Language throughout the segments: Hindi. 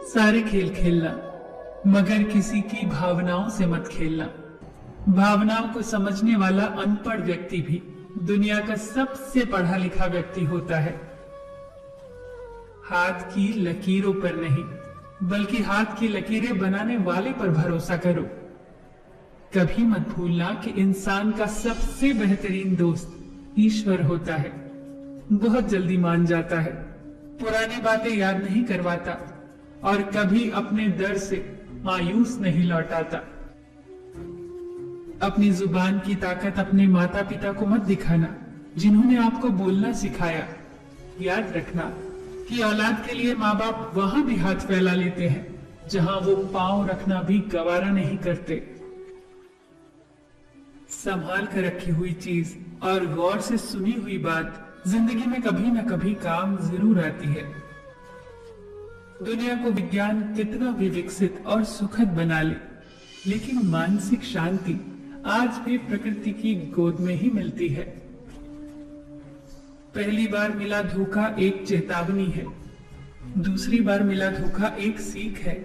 सारे खेल खेलना, मगर किसी की भावनाओं से मत खेलना। भावनाओं को समझने वाला अनपढ़ व्यक्ति भी दुनिया का सबसे पढ़ा लिखा व्यक्ति होता है। हाथ की लकीरों पर नहीं, बल्कि हाथ की लकीरें बनाने वाले पर भरोसा करो। कभी मत भूलना कि इंसान का सबसे बेहतरीन दोस्त ईश्वर होता है। बहुत जल्दी मान जाता है, पुरानी बातें याद नहीं करवाता और कभी अपने दर से मायूस नहीं लौटाता। अपनी जुबान की ताकत अपने माता पिता को मत दिखाना, जिन्होंने आपको बोलना सिखाया। याद रखना कि औलाद के लिए माँ बाप वहां भी हाथ फैला लेते हैं जहां वो पांव रखना भी गवारा नहीं करते। संभाल कर रखी हुई चीज और गौर से सुनी हुई बात जिंदगी में कभी न कभी काम जरूर आती है। दुनिया को विज्ञान कितना भी विकसित और सुखद बना ले, लेकिन मानसिक शांति आज भी प्रकृति की गोद में ही मिलती है। पहली बार मिला धोखा एक चेतावनी है, दूसरी बार मिला धोखा एक सीख है,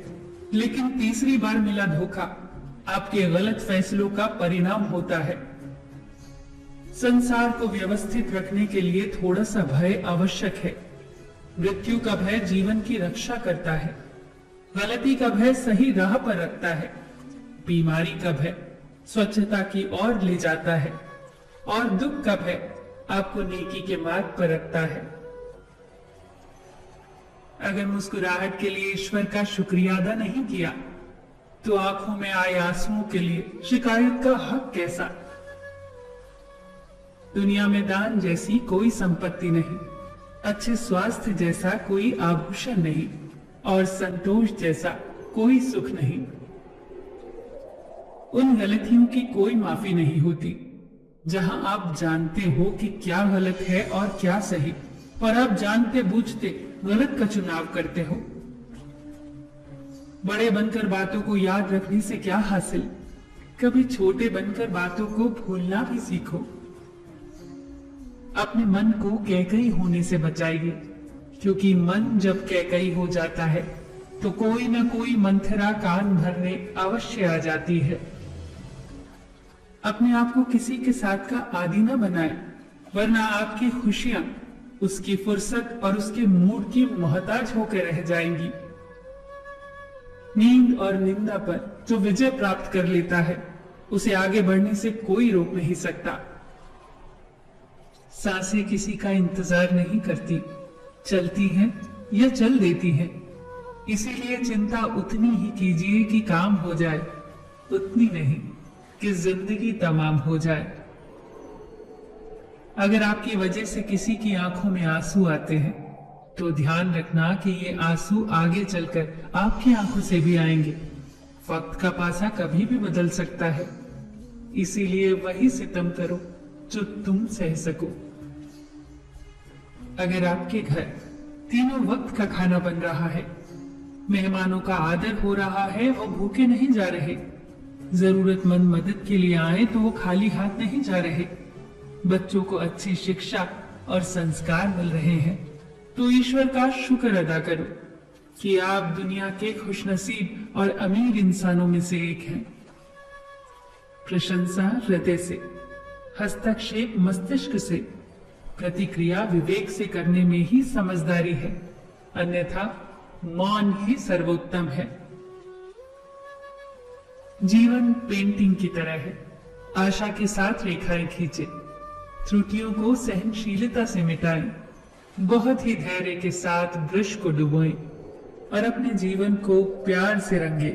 लेकिन तीसरी बार मिला धोखा आपके गलत फैसलों का परिणाम होता है। संसार को व्यवस्थित रखने के लिए थोड़ा सा भय आवश्यक है। मृत्यु का भय जीवन की रक्षा करता है, गलती का भय सही राह पर रखता है, बीमारी का भय स्वच्छता की ओर ले जाता है और दुख का भय आपको नेकी के मार्ग पर रखता है। अगर मुस्कुराहट के लिए ईश्वर का शुक्रिया अदा नहीं किया, तो आंखों में आए आंसुओं के लिए शिकायत का हक कैसा। दुनिया में दान जैसी कोई संपत्ति नहीं, अच्छे स्वास्थ्य जैसा कोई आभूषण नहीं और संतोष जैसा कोई सुख नहीं। उन गलतियों की कोई माफी नहीं होती जहां आप जानते हो कि क्या गलत है और क्या सही, पर आप जानते बूझते गलत का चुनाव करते हो। बड़े बनकर बातों को याद रखने से क्या हासिल, कभी छोटे बनकर बातों को भूलना भी सीखो। अपने मन को कैकई होने से बचाइए, क्योंकि मन जब कैकई हो जाता है तो कोई न कोई मंथरा कान भरने अवश्य आ जाती है। अपने आप को किसी के साथ का आदी न बनाए, वरना आपकी खुशियां उसकी फुर्सत और उसके मूड की मोहताज होकर रह जाएंगी। नींद और निंदा पर जो विजय प्राप्त कर लेता है, उसे आगे बढ़ने से कोई रोक नहीं सकता। सांसें किसी का इंतजार नहीं करती, चलती हैं या चल देती हैं। इसीलिए चिंता उतनी ही कीजिए कि काम हो जाए, उतनी नहीं कि जिंदगी तमाम हो जाए। अगर आपकी वजह से किसी की आंखों में आंसू आते हैं, तो ध्यान रखना कि ये आंसू आगे चलकर आपकी आंखों से भी आएंगे। वक्त का पासा कभी भी बदल सकता है, इसीलिए वही सितम करो जो तुम सह सको। अगर आपके घर तीनों वक्त का खाना बन रहा है, मेहमानों का आदर हो रहा है, वो भूखे नहीं जा रहे, जरूरतमंद मदद के लिए आए तो वो खाली हाथ नहीं जा रहे, बच्चों को अच्छी शिक्षा और संस्कार मिल रहे हैं, तो ईश्वर का शुक्र अदा करो कि आप दुनिया के खुशनसीब और अमीर इंसानों में से एक हैं। प्रशंसा हृदय से, हस्तक्षेप मस्तिष्क से, प्रतिक्रिया विवेक से करने में ही समझदारी है, अन्यथा मौन ही सर्वोत्तम है। जीवन पेंटिंग की तरह है, आशा के साथ रेखाएं खींचे, त्रुटियों को सहनशीलता से मिटाएं, बहुत ही धैर्य के साथ ब्रश को डुबोएं और अपने जीवन को प्यार से रंगे।